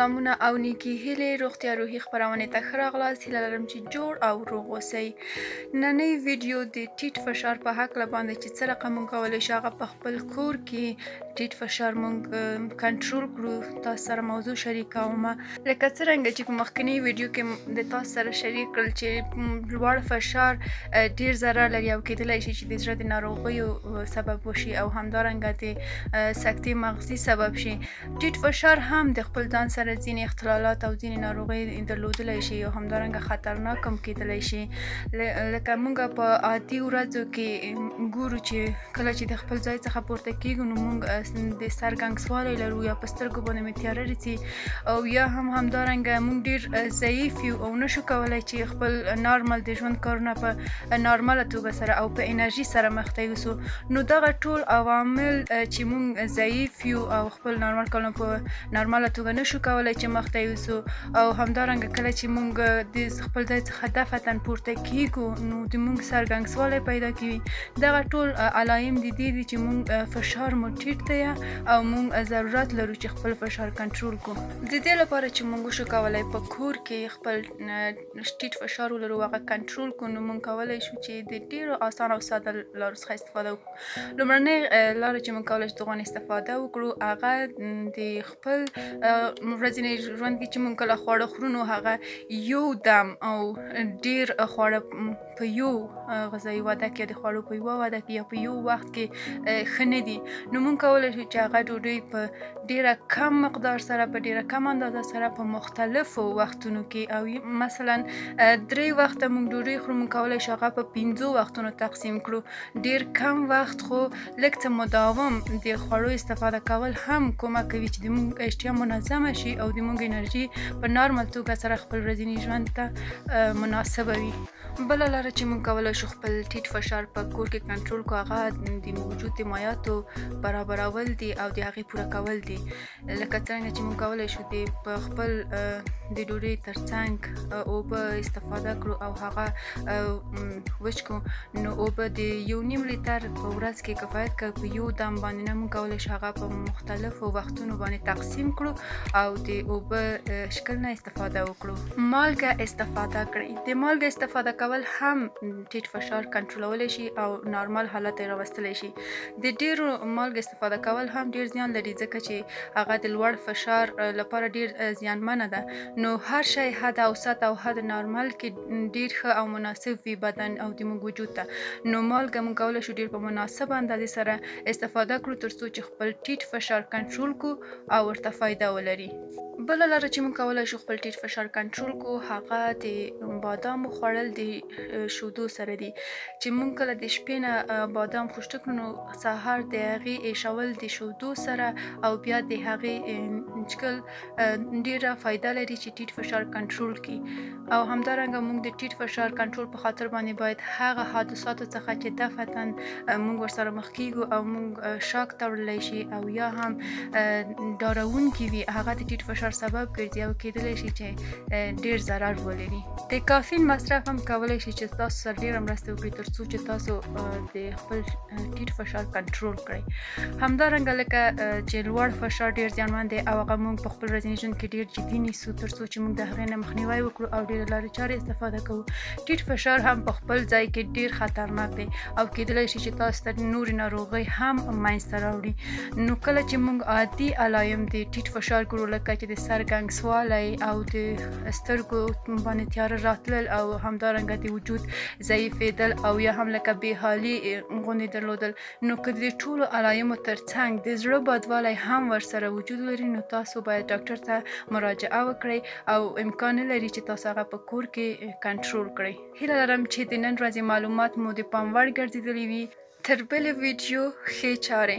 سلامونه او نیکی هیلې روغتیا روحي خپرونې ته ښه راغلاست. هیله لرم چې جوړ او روغ اوسئ. نننۍ ویډیو د ټیټ فشار په هکله باندې چې څه رقم موږ کولی شو هغه په خپل کور کې ټیټ فشار موږ کنټرول کړو تاسو سره موضوع شریکوم. لکه څرنګه چې په مخکنۍ ویډیو کې د تاسو سره شریک کړل چې لوړ فشار ډیر ضرر لري او کېدلی شي چې د زړه د ناروغیو سبب وشي او همدارنګه د سکتې مغزي سبب شي. ټیټ فشار هم د خپل ځان سره ځینې اختلالات او ځینې ناروغۍ درلودلی شي او همدارنګه خطرناک هم کېدلی شي. لکه موږ په عادي ورځو کې ګورو چې کله چې د خپل ځای څخه پورته کېږو نو موږ د سر ګنګسوالی لرو یا په سترګو باندې مې تیاره راځي او یا همدارنګه موږ ډېر ضعیف یو او نشو کولی چې خپل نارمل د ژوند کارونه په نارمله توګه سره او په انرژي سره مخته یوسو. نو دغه ټول عوامل چې موږ ضعیف یو او خپل نارمل کارونه په نارماله توګه نشو کولی چې مخته یوسو او همدارنګه کله چې موږ د خپل ځای څخه دفعتاً پورته کېږو نو د موږ سر ګنګسوالی پیدا کوي. دغه ټول علایم د دې دي چې موږ فشار مو ټیټ دی او موږ ضرورت لرو چې خپل فشار کنټرول کړو. د دې لپاره چې موږ وشو کولی په کور کې خپل ټیټ فشار ولرو هغه کنټرول کړو نو موږ کولی شو چې د ډېرو اسان او ساده لارو څخه استفاده وکړو. لومړنۍ لاره چې موږ کولی شو د هغې استفاده وکړو هغه د خپل ورځني ژوند کې چې موږ کله خواړه خورو نو هغه یو دم او ډیر خواړه په یو غذایي وعده کې د خوړو په یوه وعده کې یا په یو وخت کې ښه نه دي. نو موږ کولی شو چې هغه ډوډۍ په ډیره کم مقدار سره په ډیره کم اندازه سره په مختلفو وختونو کې او مثلا 3 وخته موږ ډوډۍ خورو موږ کولی شو هغه په 5 وختونو تقسیم کړو. ډیر کم وخت خو لږ څه مداوم د خوړو استفاده کول هم کومک کوي چې د موږ اشتها منظمه شي او د موږ انرژي په نارمل توګه سره خپل ورځني ژوند ته مناسبه وي. بله لاره چې موږ کولی شو خپل ټیټ فشار په کور کې کنټرول کړو هغه د موجود د مایعاتو برابرول دي او د هغې پوره کول دي. لکه څرنګه چې موږ کولی شو په خپل د ډوډۍ ترڅنګ اوبه استفاده کړو او هغه وچ کړو نو اوبه د 1.5 لیتر په ورځ کې کفایت کوي. په یو دم باندې نه موږ کولی شو هغه په مختلفو وختونو باندې تقسیم کړو او د اوبه شکل نه استفاده وکړو. مالګه استفاده کړئ. د مالګه استفاده کول هم ټیټ فشار کنټرولولی شي او نارمل حالت یې راوستلی شي. د ډیرو مالګه استفاده کول هم ډیر زیان لري ځکه چې هغه د لوړ فشار لپاره ډیر زیانمنه ده. نو هر شی حد اوسط او حد نارمل کې ډیر ښه او مناسب وي بدن او د موږ وجود ته. نو مالګه موږ کولی شو ډیر په مناسبه اندازې سره استفاده کړو تر څو چې خپل ټیټ فشار کنټرول کړو او ورته فایده ولري. بله لاره چې موږ کولی شو خپل ټیټ فشار کنټرول کړو هغه د بادامو خوړل د شودو سره دي. چې موږ کله د شپې نه بادام خوشته کړو نو سهار د هغې ایښول د شودو سره او بیا د هغې څښل ډېره فایده لري چې ټیټ فشار کنټرول کړي. او همدارنګه موږ د ټیټ فشار کنټرول په خاطر باندې باید هغه حادثاتو څخه چې دفعتاً موږ ورسره مخ کېږو او موږ شاک ته وړلی شي او یا هم ډارونکي وي هغه د ټیټ فشار سبب ګرځي او کېدلی شي چې ډیر ضرر ولري. د کافین مصرف هم کولی شي چې تاسو سره ډیره مرسته وکړي تر څو چې تاسو د خپل ټیټ فشار کنټرول کړئ. همدارنګه لکه چې لوړ فشار ډیر زیانمن دی او هغه موږ په خپل ورځني ژوند کې ډیر جدي نیسو تر څو چې موږ د هغې نه مخنیوی وکړو او ډیرې لارې چارې استفاده کوو. ټیټ فشار هم په خپل ځای کې ډیر خطرناک دی او کېدلی شي چې تاسو ته نورې ناروغۍ هم منځته راوړي. نو کله چې موږ عادي علایم د ټیټ فشار ګورو لکه چې د سر ګنګسوالی او د سترګو باندې تیاره راتلل او همدارنګه د وجود ضعیفېدل او یا هم لکه بېحالي غوندې درلودل نو که د ټولو علایمو ترڅنګ د زړه بدوالی هم ورسره وجود لري نو تاسو باید ډاکټر ته مراجعه وکړئ او امکان نه لري چې تاسو هغه په کور کې کنټرول کړئ. هیله لرم چې د نن ورځې معلومات مو د پام وړ ګرځېدلي وي. تر بلې ویډیو ښې چارې.